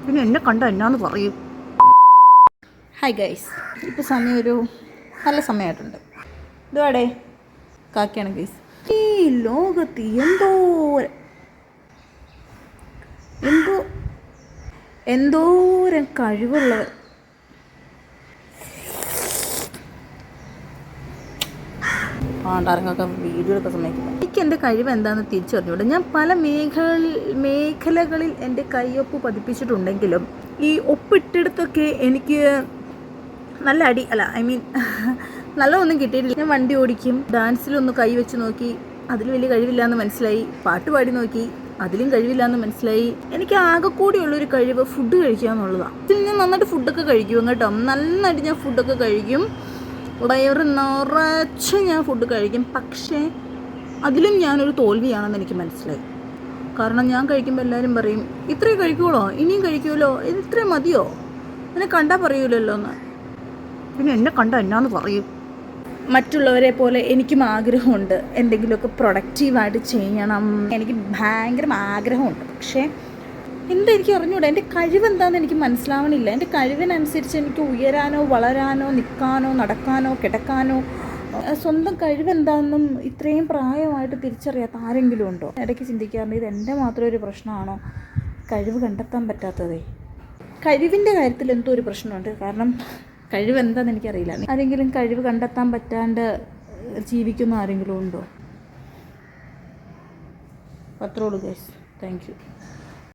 പിന്നെ എന്നെ കണ്ട എന്നാന്ന് പറയും. ഹായ് ഗൈസ്, ഇപ്പോൾ സമയം ഒരു നല്ല സമയമായിട്ടുണ്ട്. ഇതുവാടേ കാക്കയാണ് ഗൈസ്. ഈ ലോകത്ത് എന്തോരം കഴിവുള്ളവർ. ആണ്ടാരങ്ങൊക്കെ വീഡിയോ എടുക്കാൻ സമ്മതിക്കില്ല. എനിക്ക് എൻ്റെ കഴിവ് എന്താണെന്ന് തിരിച്ചറിഞ്ഞൂടെ. ഞാൻ പല മേഖലകളിൽ എൻ്റെ കയ്യൊപ്പ് പതിപ്പിച്ചിട്ടുണ്ടെങ്കിലും ഈ ഒപ്പിട്ടെടുത്തൊക്കെ എനിക്ക് നല്ല അടി അല്ല നല്ലതൊന്നും കിട്ടിയിട്ടില്ല. ഞാൻ വണ്ടി ഓടിക്കും, ഡാൻസിലൊന്ന് കൈ വെച്ച് നോക്കി, അതിൽ വലിയ കഴിവില്ലാന്ന് മനസ്സിലായി. പാട്ട് പാടി നോക്കി, അതിലും കഴിവില്ലാന്ന് മനസ്സിലായി. എനിക്ക് ആകെ കൂടിയുള്ളൊരു കഴിവ് ഫുഡ് കഴിക്കുക എന്നുള്ളതാണ്. ഇതിൽ ഞാൻ നന്നായിട്ട് ഫുഡൊക്കെ കഴിക്കും കേട്ടോ. നന്നായിട്ട് ഞാൻ ഫുഡൊക്കെ കഴിക്കും, വയറ് നിറച്ച് ഞാൻ ഫുഡ് കഴിക്കും. പക്ഷേ അതിലും ഞാനൊരു തോൽവിയാണെന്ന് എനിക്ക് മനസ്സിലായി. കാരണം ഞാൻ കഴിക്കുമ്പോൾ എല്ലാവരും പറയും, ഇത്രയും കഴിക്കുമല്ലോ, ഇനിയും കഴിക്കുമല്ലോ, ഇത്രയും മതിയോ, എന്നെ കണ്ടാൽ പറയൂലല്ലോ എന്ന്. പിന്നെ എന്നെ കണ്ടാൽ എന്നാന്ന് പറയും. മറ്റുള്ളവരെ പോലെ എനിക്കും ആഗ്രഹമുണ്ട് എന്തെങ്കിലുമൊക്കെ പ്രൊഡക്റ്റീവായിട്ട് ചെയ്യണം. എനിക്ക് ഭയങ്കര ആഗ്രഹമുണ്ട്. പക്ഷേ എനിക്ക് അറിഞ്ഞൂടാ, എൻ്റെ കഴിവെന്താണെന്ന് എനിക്ക് മനസ്സിലാവണില്ല. എൻ്റെ കഴിവിനനുസരിച്ച് എനിക്ക് ഉയരാനോ വളരാനോ നിൽക്കാനോ നടക്കാനോ കിടക്കാനോ സ്വന്തം കഴിവെന്താണെന്നും ഇത്രയും പ്രായമായിട്ട് തിരിച്ചറിയാത്ത ആരെങ്കിലും ഉണ്ടോ? ഇടയ്ക്ക് ചിന്തിക്കാറുണ്ട്, ഇത് എൻ്റെ മാത്രം ഒരു പ്രശ്നമാണോ കഴിവ് കണ്ടെത്താൻ പറ്റാത്തതേ. കഴിവിൻ്റെ കാര്യത്തിൽ എന്തോ ഒരു പ്രശ്നമുണ്ട്. കാരണം കഴിവെന്താണെന്ന് എനിക്കറിയില്ല. ആരെങ്കിലും കഴിവ് കണ്ടെത്താൻ പറ്റാണ്ട് ജീവിക്കുന്ന ആരെങ്കിലും ഉണ്ടോ? അത്രേ ഉള്ളൂ ഗൈസ്. Thank you.